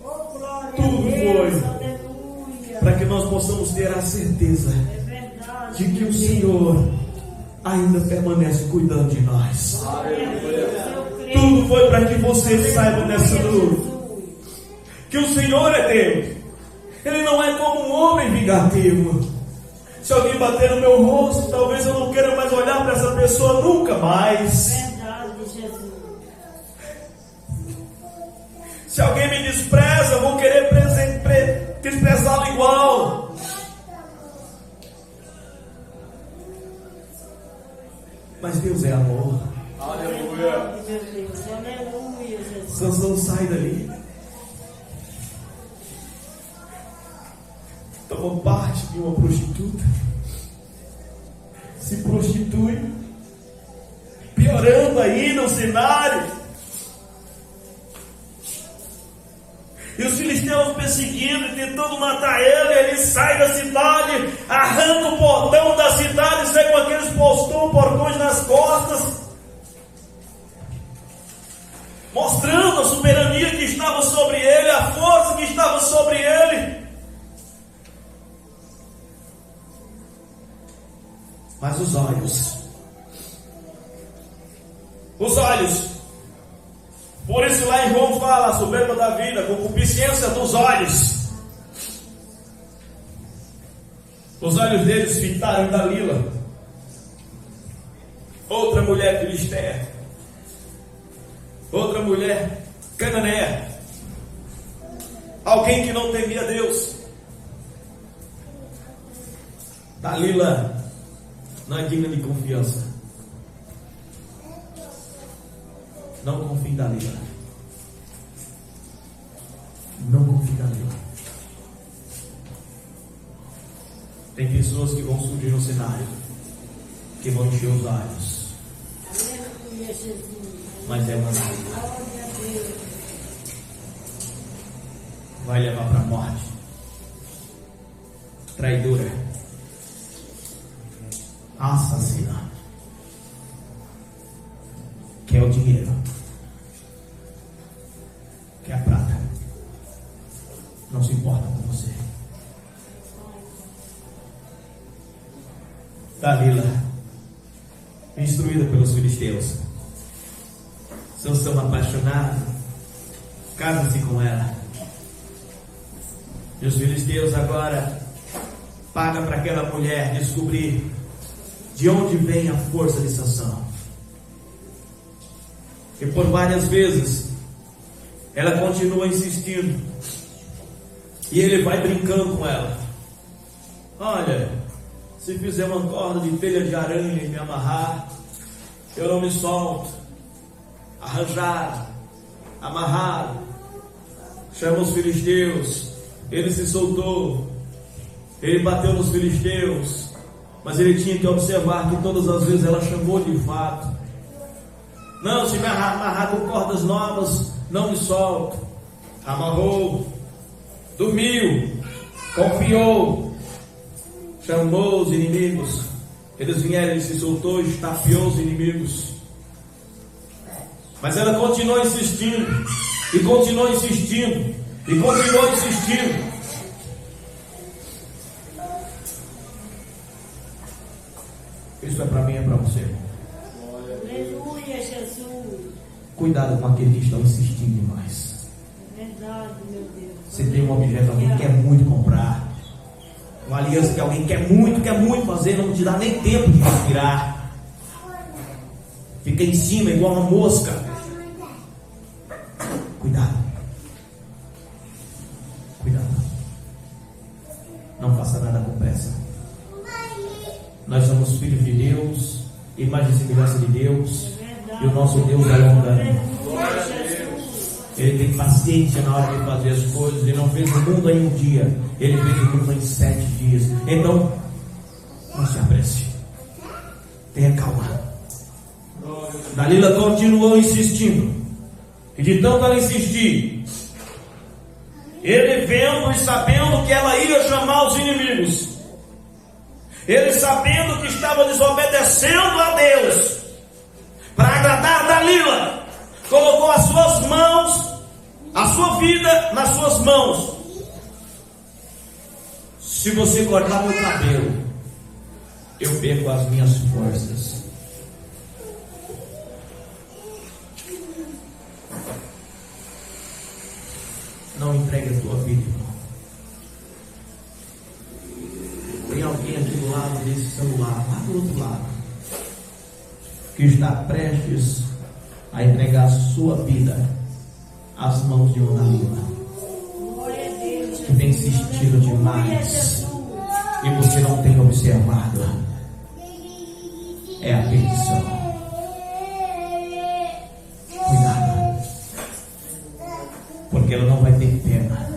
Oh, glória Tudo a Deus, foi aleluia. para que nós possamos ter a certeza É verdade. de que meu o Deus. Senhor ainda permanece cuidando de nós. Glória a Deus, eu creio. Tudo foi para que você saiba nessa Aleluia, noite Jesus. que o Senhor é Deus. Ele não é como um homem vingativo. Se alguém bater no meu rosto, talvez eu não queira mais olhar para essa pessoa nunca mais. Verdade, Jesus. Se alguém me despreza, eu vou querer desprezá-lo igual. Mas Deus é amor. Aleluia. Verdade, meu Deus. Aleluia, Jesus. Sansão sai dali. Tomou parte de uma prostituta. Se prostitui. Piorando ainda o cenário. E os filisteus perseguindo e tentando matar ele. Ele sai da cidade, arranca o portão da cidade, sai com aqueles portões nas costas, mostrando a soberania que estava sobre ele, a força que estava sobre ele. Mas os olhos, por isso lá em João fala a soberba da vida, concupiscência dos olhos. Os olhos deles fitaram em Dalila, outra mulher filisteia, outra mulher cananeia, alguém que não temia Deus. Dalila não é digna de confiança. Não confie em Dalila. Não confie em Dalila. Tem pessoas que vão surgir no cenário, que vão encher os olhos, Aleluia, Jesus. mas é uma Glória a Deus. vai levar para a morte. Traidora, assassina, quer o dinheiro, quer a prata, não se importa com você. Dalila, instruída pelos filisteus, Sansão apaixonado, casa-se com ela. E os filisteus agora pagam para aquela mulher descobrir de onde vem a força de Sansão. E por várias vezes ela continua insistindo, e ele vai brincando com ela. Olha, se fizer uma corda de telha de aranha e me amarrar, eu não me solto. Arranjaram, amarraram, chamam os filisteus, ele se soltou, ele bateu nos filisteus, mas ele tinha que observar que todas as vezes ela chamou de fato. Não, se me amarrar com cordas novas, não me solto. Amarrou, dormiu, confiou, chamou os inimigos, eles vieram, ele se soltou e estapeou os inimigos. Mas ela continuou insistindo, e continuou insistindo, e continuou insistindo. Isso é para mim, é para você. Aleluia, Jesus. Cuidado com aqueles que estão insistindo demais. É verdade, meu Deus. Você tem um objeto, alguém quer muito comprar, uma aliança que alguém quer muito fazer, não te dá nem tempo de respirar. Fica em cima igual uma mosca. Cuidado. Cuidado. Não faça nada com pressa. Nós somos filhos de Deus, imagem e semelhança de Deus, e o nosso Deus é longânimo. Aleluia, Jesus. Ele tem paciência na hora de fazer as coisas. Ele não fez o mundo em um dia, Ele fez o mundo em 7 dias. Então, não se apresse, tenha calma. Dalila continuou insistindo, e de tanto ela insistir, ele vendo e sabendo que ela ia chamar os inimigos, ele sabendo que estava desobedecendo a Deus para agradar Dalila, colocou as suas mãos, a sua vida nas suas mãos. Se você cortar meu cabelo, eu perco as minhas forças. Não entregue a tua vida, irmão. Tem alguém aqui do lado desse celular, lá do outro lado, que está prestes a entregar a sua vida às mãos de uma Dalila, que tem insistido demais e você não tem observado. É a perdição. Cuidado, porque ela não vai ter pena.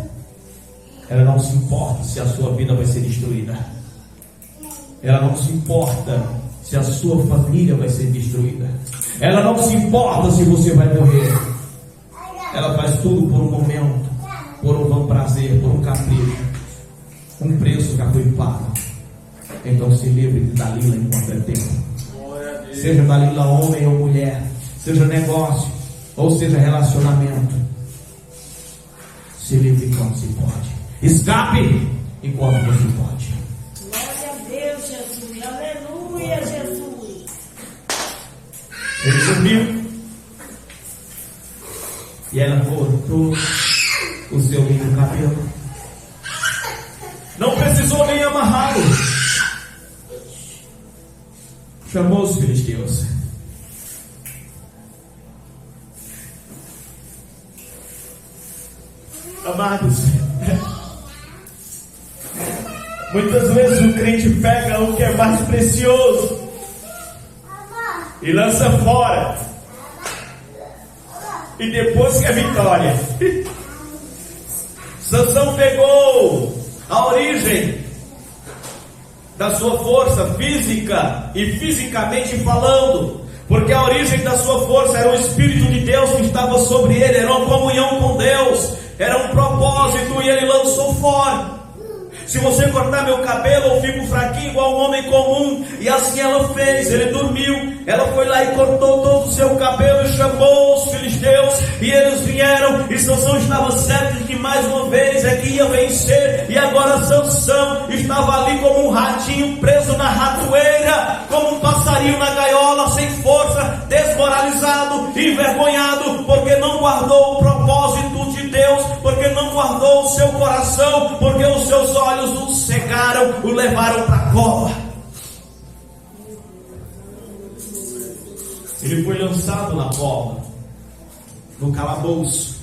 Ela não se importa se a sua vida vai ser destruída. Ela não se importa se a sua família vai ser destruída. Ela não se importa se você vai morrer. Ela faz tudo por um momento, por um bom prazer, por um capricho. Um preço já foi pago. Então se livre de Dalila enquanto é tempo. Seja Dalila homem ou mulher, seja negócio ou seja relacionamento, se livre enquanto se pode. Escape enquanto você pode. Glória a Deus, Jesus. Aleluia, Jesus. Ele subiu e ela cortou o seu lindo cabelo. Não precisou nem amarrá-lo. Chamou os filisteus. Amados, muitas vezes o crente pega o que é mais precioso e lança fora, e depois quer vitória. Sansão pegou a origem da sua força física e fisicamente falando, porque a origem da sua força era o Espírito de Deus que estava sobre ele, era uma comunhão com Deus, era um propósito, e ele lançou fora. Se você cortar meu cabelo, eu fico fraquinho igual um homem comum. E assim ela fez, ele dormiu. Ela foi lá e cortou todo o seu cabelo e chamou os filisteus, e eles vieram. E Sansão estava certo de que mais uma vez é que ia vencer. E agora Sansão estava ali como um ratinho preso na ratoeira, como um passarinho na gaiola, sem força, desmoralizado, envergonhado, porque não guardou o propósito de Deus, porque não guardou o seu coração, porque os seus olhos o cegaram, o levaram para a cova. Ele foi lançado na cova, no calabouço.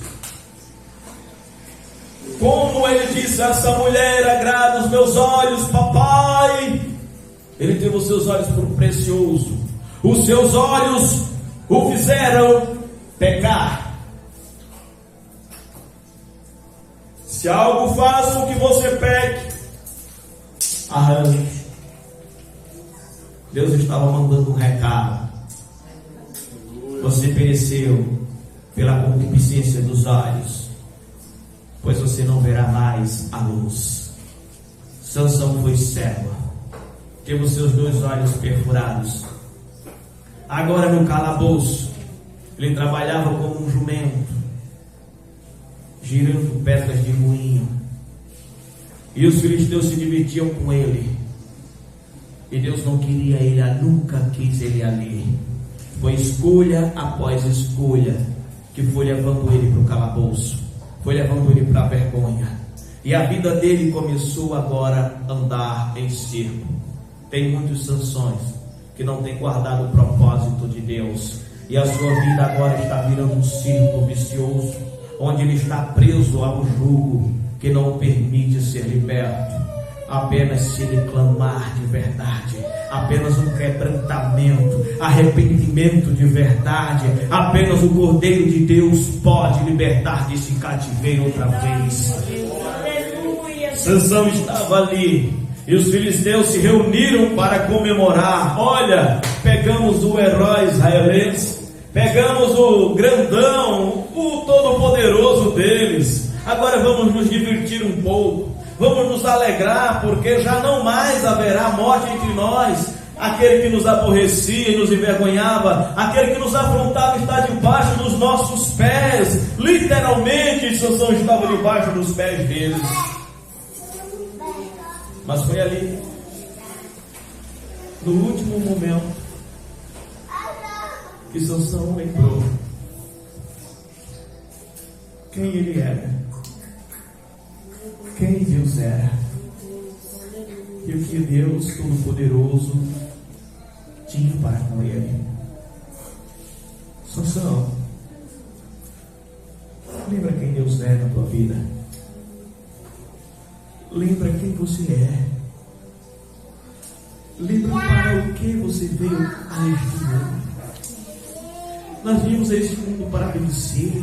Como ele disse: essa mulher agrada os meus olhos, papai. Ele teve os seus olhos por precioso. Os seus olhos o fizeram pecar. Se algo faz com que você peque, arranque. Deus estava mandando um recado. Você pereceu pela concupiscência dos olhos, pois você não verá mais a luz. Sansão foi cego, teve os seus 2 olhos perfurados. Agora no calabouço, ele trabalhava como um jumento, girando pedras de moinho, e os filisteus se divertiam com ele, e Deus não queria ele, nunca quis ele ali. Foi escolha após escolha que foi levando ele para o calabouço, foi levando ele para a vergonha, e a vida dele começou agora a andar em circo. Tem muitos Sansões que não têm guardado o propósito de Deus, e a sua vida agora está virando um circo vicioso, onde ele está preso a um jugo que não o permite ser liberto. Apenas se ele clamar de verdade, apenas um quebrantamento, arrependimento de verdade, apenas o Cordeiro de Deus pode libertar desse cativeiro outra vez. Sansão estava ali e os filisteus se reuniram para comemorar. Olha, pegamos o herói israelense, pegamos o grandão, o todo-poderoso deles. Agora vamos nos divertir um pouco. Vamos nos alegrar, porque já não mais haverá morte entre nós. Aquele que nos aborrecia e nos envergonhava, aquele que nos afrontava está debaixo dos nossos pés. Literalmente, Sansão estava debaixo dos pés deles. Mas foi ali, no último momento, que Sansão lembrou quem ele era, quem Deus era, e o que Deus Todo-Poderoso tinha para com ele. Sansão, lembra quem Deus é na tua vida. Lembra quem você é. Lembra para o que você veio a este mundo. Nós vimos a este mundo para vencer,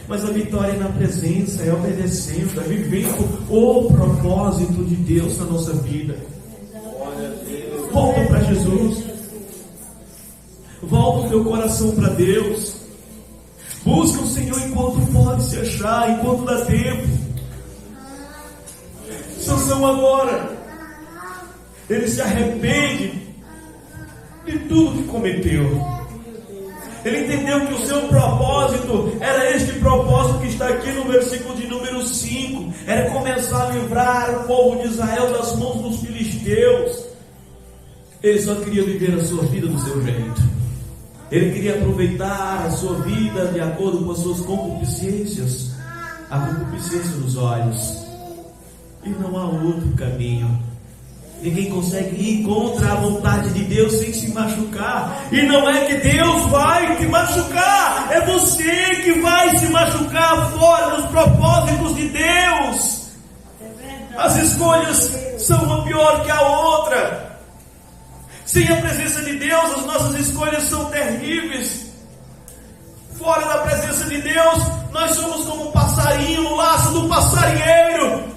mas a vitória é na presença, é obedecendo, é vivendo o propósito de Deus na nossa vida. Volta para Jesus. Volta o teu coração para Deus. Busca o Senhor enquanto pode se achar, enquanto dá tempo. Sansão agora, ele se arrepende de tudo que cometeu. Ele entendeu que o seu propósito era este propósito que está aqui no versículo de número 5. Era começar a livrar o povo de Israel das mãos dos filisteus. Ele só queria viver a sua vida do seu jeito. Ele queria aproveitar a sua vida de acordo com as suas concupiscências. A concupiscência dos olhos. E não há outro caminho. Ninguém consegue ir contra a vontade de Deus sem se machucar. E não é que Deus vai te machucar, é você que vai se machucar fora dos propósitos de Deus. As escolhas são uma pior que a outra. Sem a presença de Deus, as nossas escolhas são terríveis. Fora da presença de Deus, nós somos como um passarinho no laço do passarinheiro.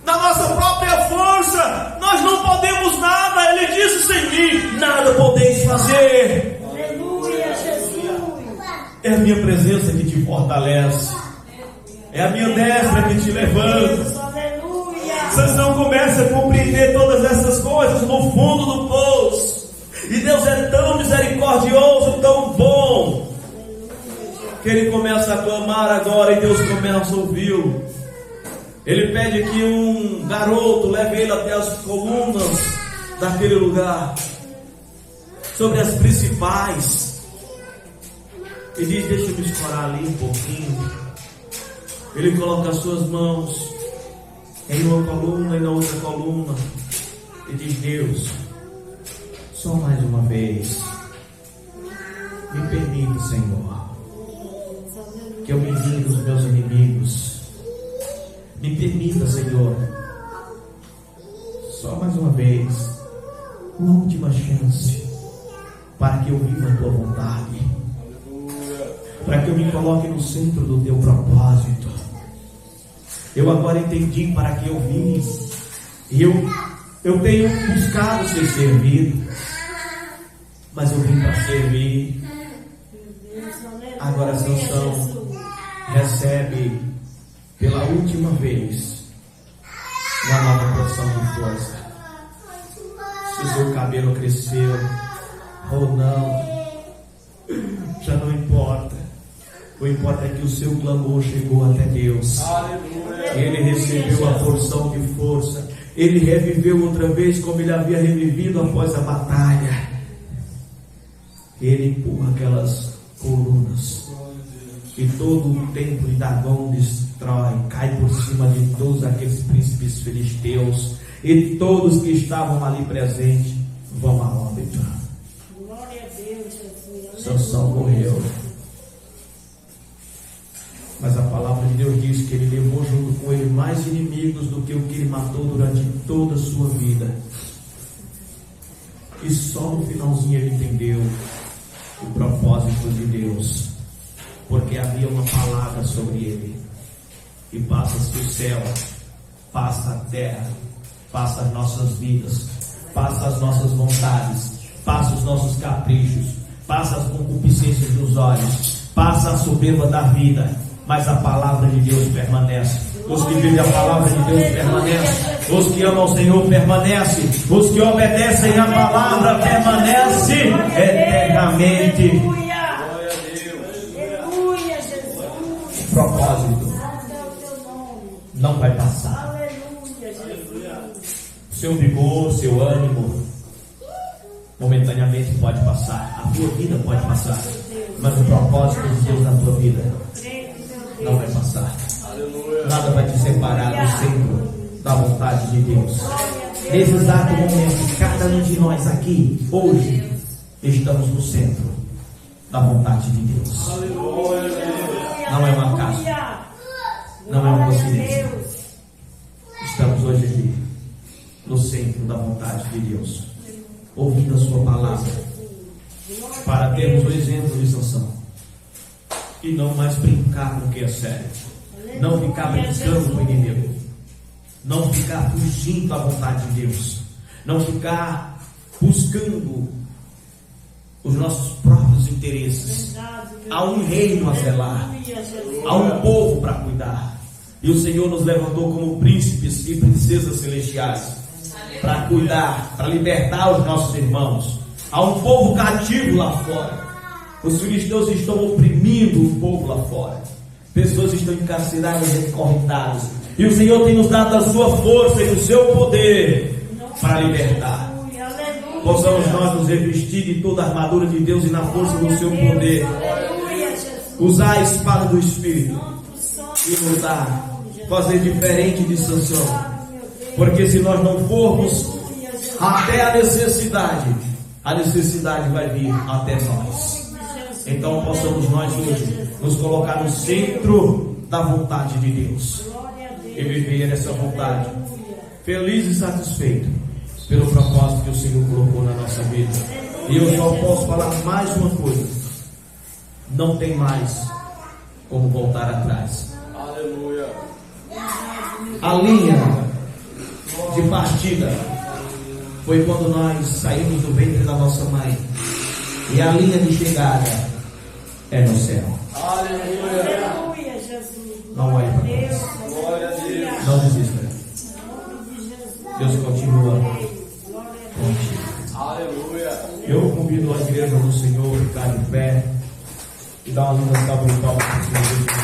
Na nossa própria força, nós não podemos nada. Ele disse: sem mim, nada podeis fazer. Aleluia, Jesus. É a minha presença que te fortalece. É a minha destra que te levanta. Aleluia. Sansão começa a compreender todas essas coisas no fundo do poço. E Deus é tão misericordioso, tão bom, que ele começa a clamar agora e Deus começa a ouvi-lo. Ele pede que um garoto leve ele até as colunas daquele lugar, sobre as principais, e diz: deixa eu me escorar ali um pouquinho. Ele coloca as suas mãos em uma coluna e na outra coluna, e diz: Deus, só mais uma vez, me permita, Senhor, que eu me vingue dos meus inimigos. Me permita, Senhor, só mais uma vez, uma última chance, para que eu viva a tua vontade, para que eu me coloque no centro do teu propósito. Eu agora entendi para que eu vim, e eu tenho buscado ser servido, mas eu vim para servir. Agora Sansão recebe pela última vez uma nova porção de força. Se o seu cabelo cresceu ou não, já não importa. O importa é que o seu clamor chegou até Deus. Ele recebeu a porção de força. Ele reviveu outra vez como ele havia revivido após a batalha. Ele empurra aquelas colunas e todo o templo de Dagom destrói, cai por cima de todos aqueles príncipes filisteus, e todos que estavam ali presentes vão a óbito. Glória a Deus, Jesus. Sansão morreu. Mas a palavra de de Deus diz que ele levou junto com ele mais inimigos do que o que ele matou durante toda a sua vida. E só no finalzinho ele entendeu o propósito de Deus, porque havia uma palavra sobre ele. E passa-se o céu, passa a terra, passa as nossas vidas, passa as nossas vontades, passa os nossos caprichos, passa as concupiscências dos olhos, passa a soberba da vida, mas a palavra de Deus permanece. Os que vivem a palavra de Deus permanecem, os que amam o Senhor permanecem, os que obedecem a palavra permanecem eternamente. O propósito não vai passar. Seu vigor, seu ânimo momentaneamente pode passar, a tua vida pode passar, mas o propósito de Deus na tua vida não vai passar. Nada vai te separar do centro da vontade de Deus. Nesse exato momento, cada um de nós aqui, hoje, estamos no centro da vontade de Deus. Não é um acaso, não é uma coincidência. Estamos hoje aqui no centro da vontade de Deus, ouvindo a sua palavra, para termos o exemplo de Sansão e não mais brincar com o que é sério, não ficar brincando com o inimigo, não ficar fugindo da vontade de Deus, não ficar buscando os nossos próprios interesses. Há um reino a zelar, há um povo para cuidar, e o Senhor nos levantou como príncipes e princesas celestiais para cuidar, para libertar os nossos irmãos. Há um povo cativo lá fora. Os filisteus estão oprimindo o povo lá fora. Pessoas estão encarceradas e acorrentadas. E o Senhor tem nos dado a sua força e o seu poder para libertar. Possamos nós nos revestir de toda a armadura de Deus e na força do seu poder. Usar a espada do Espírito e lutar. Fazer diferente de Sansão. Porque se nós não formos até a necessidade vai vir até nós. Então possamos nós hoje nos colocar no centro da vontade de Deus e viver essa vontade, feliz e satisfeito pelo propósito que o Senhor colocou na nossa vida. E eu só posso falar mais uma coisa: não tem mais como voltar atrás. Aleluia. A linha de partida foi quando nós saímos do ventre da nossa mãe, e a linha de chegada é no céu. Aleluia. Não olhe para trás, Glória a Deus. não desista. Deus continua contigo. Aleluia. Eu convido a igreja do Senhor a ficar de pé e dar uma linda salva de palmas para o Senhor.